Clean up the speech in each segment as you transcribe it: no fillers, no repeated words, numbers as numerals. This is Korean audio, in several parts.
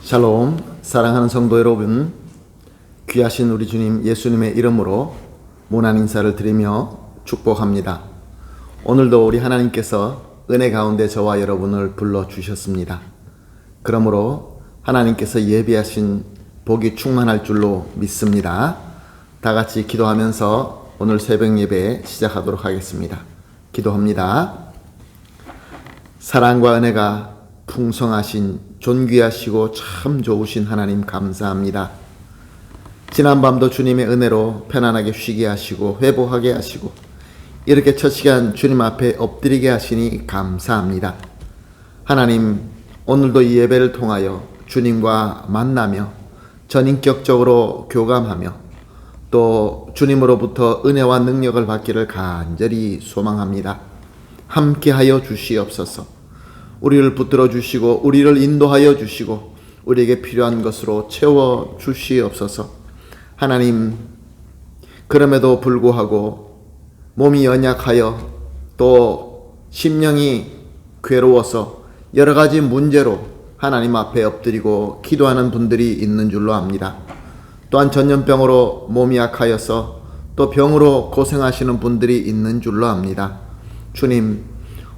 샬롬, 사랑하는 성도 여러분, 귀하신 우리 주님 예수님의 이름으로 문안 인사를 드리며 축복합니다. 오늘도 우리 하나님께서 은혜 가운데 저와 여러분을 불러주셨습니다. 그러므로 하나님께서 예비하신 복이 충만할 줄로 믿습니다. 다 같이 기도하면서 오늘 새벽 예배 시작하도록 하겠습니다. 기도합니다. 사랑과 은혜가 풍성하신 존귀하시고 참 좋으신 하나님 감사합니다. 지난밤도 주님의 은혜로 편안하게 쉬게 하시고 회복하게 하시고 이렇게 첫 시간 주님 앞에 엎드리게 하시니 감사합니다. 하나님, 오늘도 이 예배를 통하여 주님과 만나며 전인격적으로 교감하며 또 주님으로부터 은혜와 능력을 받기를 간절히 소망합니다. 함께하여 주시옵소서. 우리를 붙들어 주시고 우리를 인도하여 주시고 우리에게 필요한 것으로 채워 주시옵소서. 하나님, 그럼에도 불구하고 몸이 연약하여 또 심령이 괴로워서 여러 가지 문제로 하나님 앞에 엎드리고 기도하는 분들이 있는 줄로 압니다. 또한 전염병으로 몸이 약하여서 또 병으로 고생하시는 분들이 있는 줄로 압니다. 주님,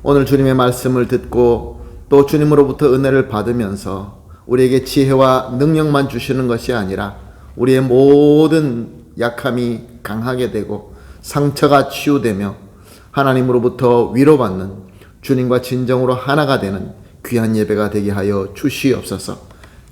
오늘 주님의 말씀을 듣고 또 주님으로부터 은혜를 받으면서 우리에게 지혜와 능력만 주시는 것이 아니라 우리의 모든 약함이 강하게 되고 상처가 치유되며 하나님으로부터 위로받는 주님과 진정으로 하나가 되는 귀한 예배가 되게 하여 주시옵소서.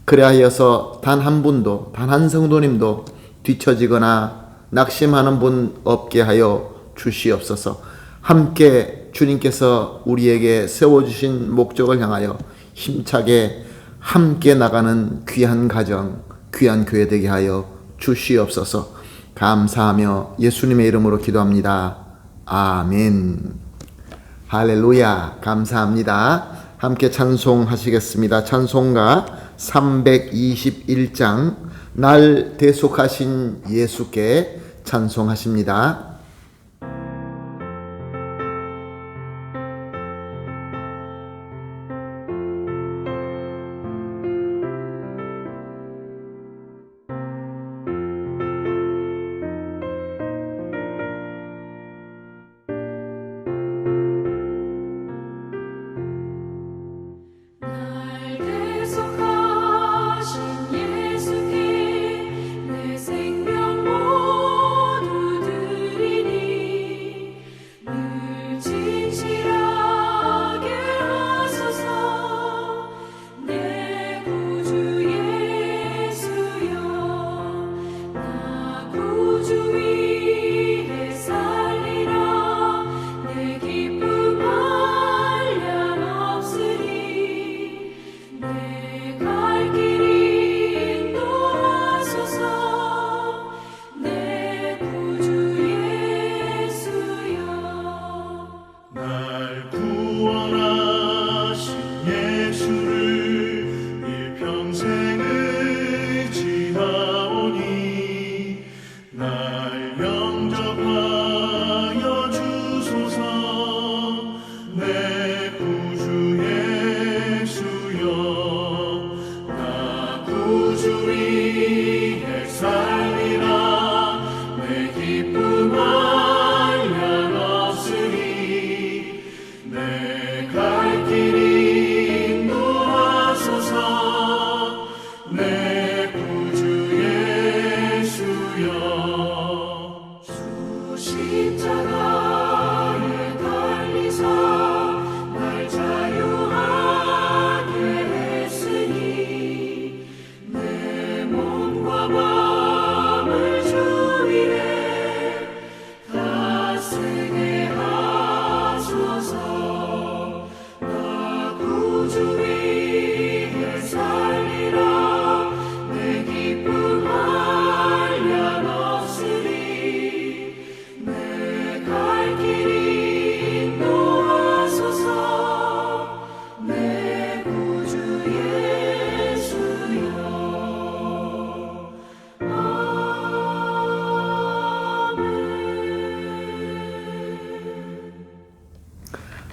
그리하여서 단 한 분도, 단 한 성도님도 뒤처지거나 낙심하는 분 없게 하여 주시옵소서. 함께 주님께서 우리에게 세워주신 목적을 향하여 힘차게 함께 나가는 귀한 가정, 귀한 교회 되게 하여 주시옵소서. 감사하며 예수님의 이름으로 기도합니다. 아멘. 할렐루야. 감사합니다. 함께 찬송하시겠습니다. 찬송가 321장 날 대속하신 예수께 찬송하십니다.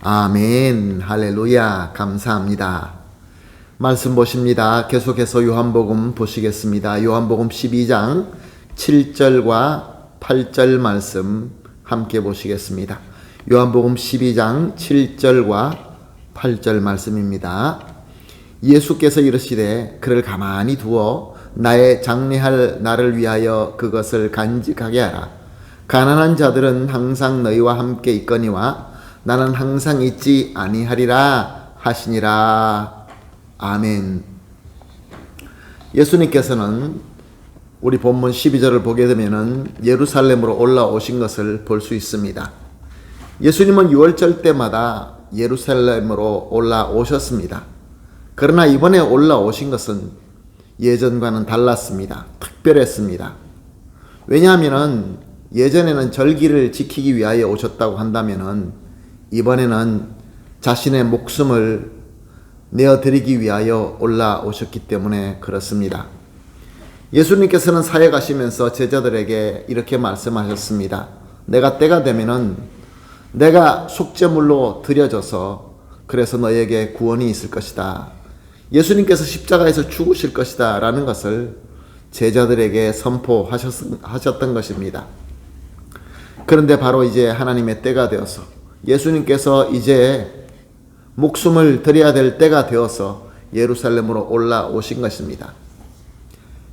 아멘. 할렐루야. 감사합니다. 말씀 보십니다. 계속해서 요한복음 보시겠습니다. 요한복음 12장 7절과 8절 말씀 함께 보시겠습니다. 요한복음 12장 7절과 8절 말씀입니다. 예수께서 이르시되 그를 가만히 두어 나의 장래할 날을 위하여 그것을 간직하게 하라. 가난한 자들은 항상 너희와 함께 있거니와 나는 항상 있지 아니하리라 하시니라. 아멘. 예수님께서는 우리 본문 12절을 보게 되면은 예루살렘으로 올라오신 것을 볼 수 있습니다. 예수님은 유월절 때마다 예루살렘으로 올라오셨습니다. 그러나 이번에 올라오신 것은 예전과는 달랐습니다. 특별했습니다. 왜냐하면 예전에는 절기를 지키기 위하여 오셨다고 한다면은 이번에는 자신의 목숨을 내어드리기 위하여 올라오셨기 때문에 그렇습니다. 예수님께서는 사역하시면서 제자들에게 이렇게 말씀하셨습니다. 내가 때가 되면은 내가 속죄물로 드려져서 그래서 너에게 구원이 있을 것이다. 예수님께서 십자가에서 죽으실 것이다 라는 것을 제자들에게 선포하셨던 것입니다. 그런데 바로 이제 하나님의 때가 되어서 예수님께서 이제 목숨을 드려야 될 때가 되어서 예루살렘으로 올라오신 것입니다.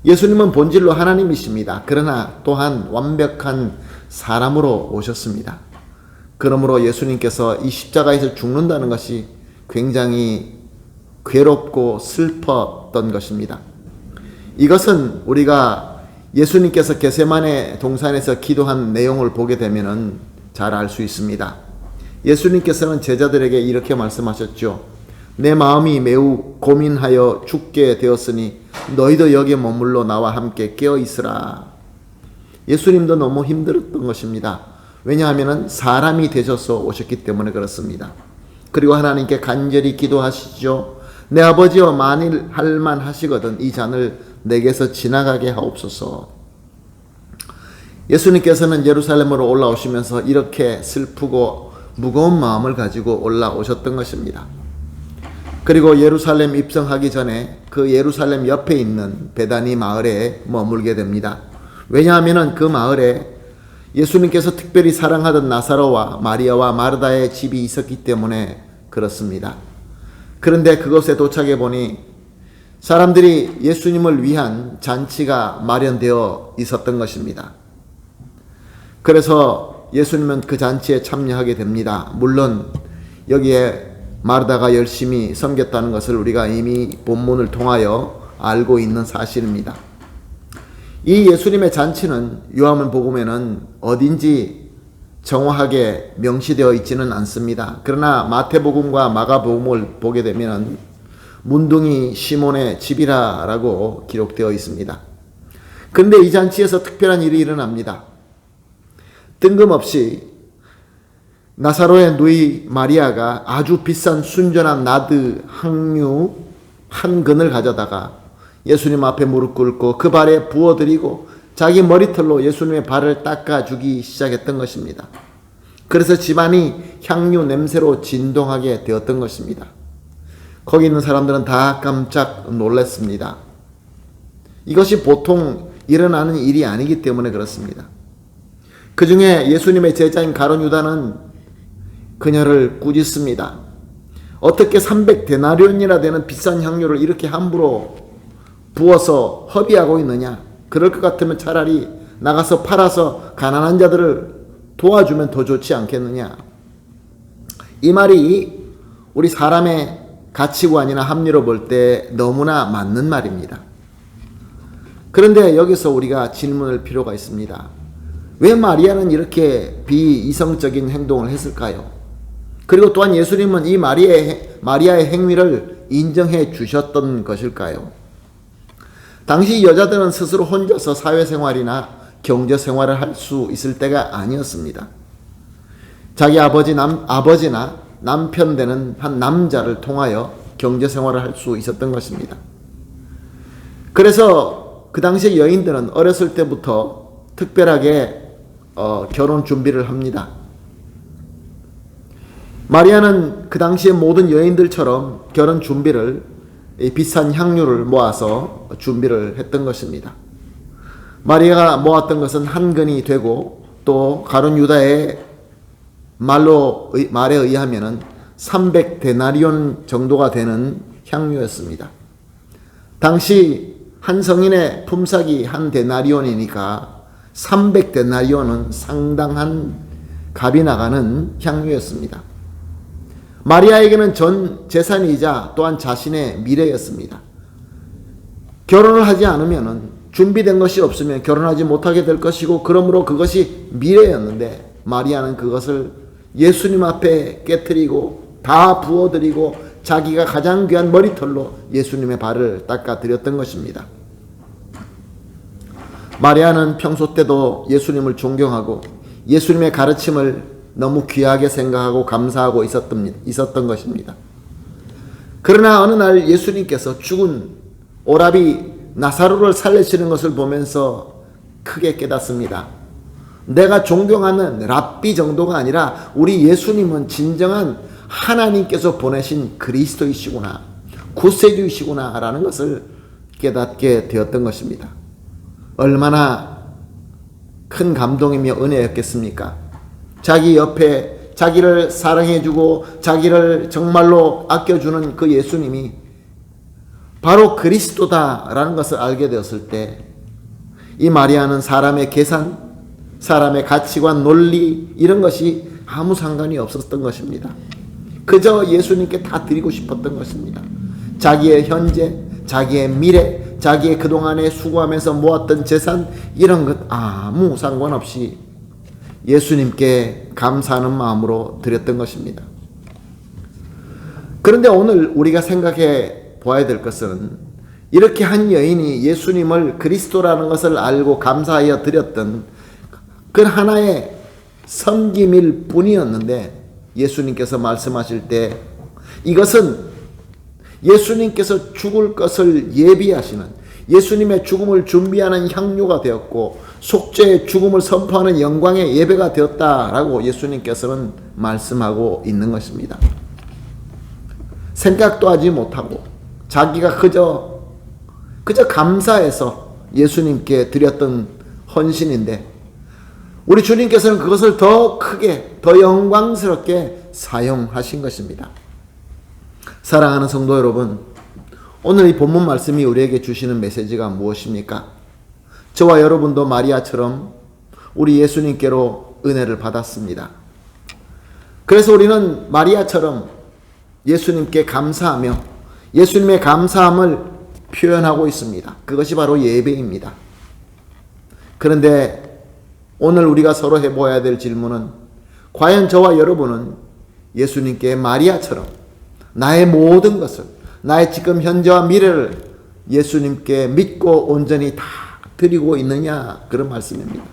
예수님은 본질로 하나님이십니다. 그러나 또한 완벽한 사람으로 오셨습니다. 그러므로 예수님께서 이 십자가에서 죽는다는 것이 굉장히 괴롭고 슬펐던 것입니다. 이것은 우리가 예수님께서 겟세마네 동산에서 기도한 내용을 보게 되면 잘 알 수 있습니다. 예수님께서는 제자들에게 이렇게 말씀하셨죠. 내 마음이 매우 고민하여 죽게 되었으니 너희도 여기에 머물러 나와 함께 깨어 있으라. 예수님도 너무 힘들었던 것입니다. 왜냐하면 사람이 되셔서 오셨기 때문에 그렇습니다. 그리고 하나님께 간절히 기도하시죠. 내 아버지여 만일 할만 하시거든 이 잔을 내게서 지나가게 하옵소서. 예수님께서는 예루살렘으로 올라오시면서 이렇게 슬프고 무거운 마음을 가지고 올라오셨던 것입니다. 그리고 예루살렘 입성하기 전에 그 예루살렘 옆에 있는 베다니 마을에 머물게 됩니다. 왜냐하면 그 마을에 예수님께서 특별히 사랑하던 나사로와 마리아와 마르다의 집이 있었기 때문에 그렇습니다. 그런데 그곳에 도착해 보니 사람들이 예수님을 위한 잔치가 마련되어 있었던 것입니다. 그래서 예수님은 그 잔치에 참여하게 됩니다. 물론 여기에 마르다가 열심히 섬겼다는 것을 우리가 이미 본문을 통하여 알고 있는 사실입니다. 이 예수님의 잔치는 요한복음에는 어딘지 정확하게 명시되어 있지는 않습니다. 그러나 마태복음과 마가복음을 보게 되면 문둥이 시몬의 집이라고 기록되어 있습니다. 그런데 이 잔치에서 특별한 일이 일어납니다. 뜬금없이 나사로의 누이 마리아가 아주 비싼 순전한 나드 향유 한 근을 가져다가 예수님 앞에 무릎 꿇고 그 발에 부어드리고 자기 머리털로 예수님의 발을 닦아주기 시작했던 것입니다. 그래서 집안이 향유 냄새로 진동하게 되었던 것입니다. 거기 있는 사람들은 다 깜짝 놀랐습니다. 이것이 보통 일어나는 일이 아니기 때문에 그렇습니다. 그 중에 예수님의 제자인 가룟 유다는 그녀를 꾸짖습니다. 어떻게 300데나리온이나 되는 비싼 향료를 이렇게 함부로 부어서 허비하고 있느냐? 그럴 것 같으면 차라리 나가서 팔아서 가난한 자들을 도와주면 더 좋지 않겠느냐? 이 말이 우리 사람의 가치관이나 합리로 볼 때 너무나 맞는 말입니다. 그런데 여기서 우리가 질문할 필요가 있습니다. 왜 마리아는 이렇게 비이성적인 행동을 했을까요? 그리고 또한 예수님은 이 마리아의 행위를 인정해 주셨던 것일까요? 당시 여자들은 스스로 혼자서 사회생활이나 경제생활을 할 수 있을 때가 아니었습니다. 자기 아버지나 남편 되는 한 남자를 통하여 경제생활을 할 수 있었던 것입니다. 그래서 그 당시 여인들은 어렸을 때부터 특별하게 결혼 준비를 합니다. 마리아는 그 당시의 모든 여인들처럼 결혼 준비를 이 비싼 향유를 모아서 준비를 했던 것입니다. 마리아가 모았던 것은 한 근이 되고 또 가룟 유다의 말에 의하면 300데나리온 정도가 되는 향유였습니다. 당시 한 성인의 품삯이 한 데나리온이니까 300데나리온은 상당한 값이 나가는 향유였습니다. 마리아에게는 전 재산이자 또한 자신의 미래였습니다. 결혼을 하지 않으면 준비된 것이 없으면 결혼하지 못하게 될 것이고 그러므로 그것이 미래였는데 마리아는 그것을 예수님 앞에 깨트리고 다 부어드리고 자기가 가장 귀한 머리털로 예수님의 발을 닦아드렸던 것입니다. 마리아는 평소 때도 예수님을 존경하고 예수님의 가르침을 너무 귀하게 생각하고 감사하고 있었던 것입니다. 그러나 어느 날 예수님께서 죽은 오라비 나사로를 살리시는 것을 보면서 크게 깨닫습니다. 내가 존경하는 랍비 정도가 아니라 우리 예수님은 진정한 하나님께서 보내신 그리스도이시구나, 구세주이시구나 라는 것을 깨닫게 되었던 것입니다. 얼마나 큰 감동이며 은혜였겠습니까? 자기 옆에 자기를 사랑해주고 자기를 정말로 아껴주는 그 예수님이 바로 그리스도다라는 것을 알게 되었을 때 이 마리아는 사람의 계산, 사람의 가치관, 논리 이런 것이 아무 상관이 없었던 것입니다. 그저 예수님께 다 드리고 싶었던 것입니다. 자기의 현재, 자기의 미래, 자기의 그동안에 수고하면서 모았던 재산 이런 것 아무 상관없이 예수님께 감사하는 마음으로 드렸던 것입니다. 그런데 오늘 우리가 생각해 보아야 될 것은 이렇게 한 여인이 예수님을 그리스도라는 것을 알고 감사하여 드렸던 그 하나의 섬김일 뿐이었는데 예수님께서 말씀하실 때 이것은 예수님께서 죽을 것을 예비하시는 예수님의 죽음을 준비하는 향유가 되었고 속죄의 죽음을 선포하는 영광의 예배가 되었다라고 예수님께서는 말씀하고 있는 것입니다. 생각도 하지 못하고 자기가 그저 감사해서 예수님께 드렸던 헌신인데 우리 주님께서는 그것을 더 크게 더 영광스럽게 사용하신 것입니다. 사랑하는 성도 여러분, 오늘 이 본문 말씀이 우리에게 주시는 메시지가 무엇입니까? 저와 여러분도 마리아처럼 우리 예수님께로 은혜를 받았습니다. 그래서 우리는 마리아처럼 예수님께 감사하며 예수님의 감사함을 표현하고 있습니다. 그것이 바로 예배입니다. 그런데 오늘 우리가 서로 해보아야 될 질문은 과연 저와 여러분은 예수님께 마리아처럼 나의 모든 것을 나의 지금 현재와 미래를 예수님께 믿고 온전히 다 드리고 있느냐 그런 말씀입니다.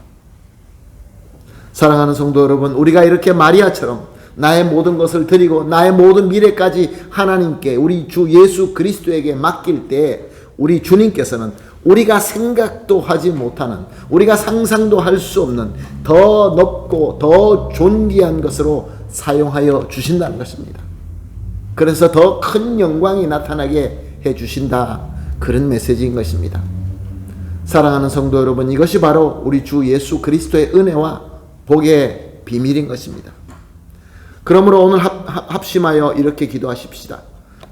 사랑하는 성도 여러분, 우리가 이렇게 마리아처럼 나의 모든 것을 드리고 나의 모든 미래까지 하나님께 우리 주 예수 그리스도에게 맡길 때 우리 주님께서는 우리가 생각도 하지 못하는 우리가 상상도 할 수 없는 더 높고 더 존귀한 것으로 사용하여 주신다는 것입니다. 그래서 더 큰 영광이 나타나게 해주신다 그런 메시지인 것입니다. 사랑하는 성도 여러분, 이것이 바로 우리 주 예수 그리스도의 은혜와 복의 비밀인 것입니다. 그러므로 오늘 합심하여 이렇게 기도하십시다.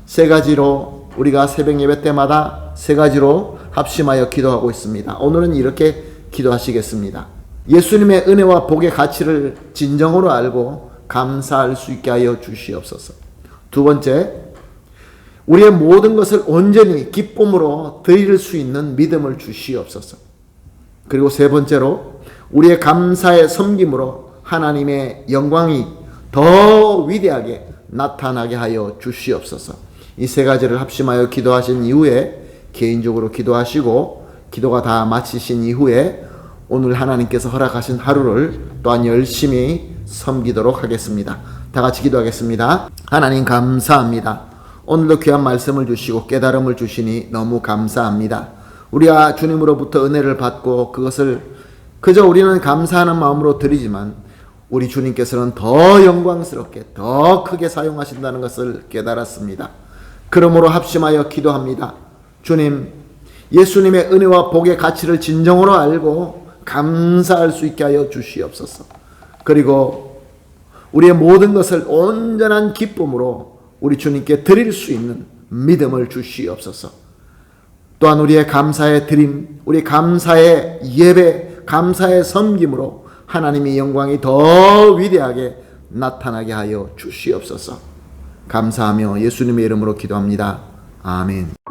세 가지로 우리가 새벽 예배 때마다 세 가지로 합심하여 기도하고 있습니다. 오늘은 이렇게 기도하시겠습니다. 예수님의 은혜와 복의 가치를 진정으로 알고 감사할 수 있게 하여 주시옵소서. 두 번째, 우리의 모든 것을 온전히 기쁨으로 드릴 수 있는 믿음을 주시옵소서. 그리고 세 번째로 우리의 감사의 섬김으로 하나님의 영광이 더 위대하게 나타나게 하여 주시옵소서. 이 세 가지를 합심하여 기도하신 이후에 개인적으로 기도하시고 기도가 다 마치신 이후에 오늘 하나님께서 허락하신 하루를 또한 열심히 섬기도록 하겠습니다. 다 같이 기도하겠습니다. 하나님 감사합니다. 오늘도 귀한 말씀을 주시고 깨달음을 주시니 너무 감사합니다. 우리가 주님으로부터 은혜를 받고 그것을 그저 우리는 감사하는 마음으로 드리지만 우리 주님께서는 더 영광스럽게 더 크게 사용하신다는 것을 깨달았습니다. 그러므로 합심하여 기도합니다. 주님, 예수님의 은혜와 복의 가치를 진정으로 알고 감사할 수 있게 하여 주시옵소서. 그리고 우리의 모든 것을 온전한 기쁨으로 우리 주님께 드릴 수 있는 믿음을 주시옵소서. 또한 우리의 감사의 드림, 우리 감사의 예배, 감사의 섬김으로 하나님의 영광이 더 위대하게 나타나게 하여 주시옵소서. 감사하며 예수님의 이름으로 기도합니다. 아멘.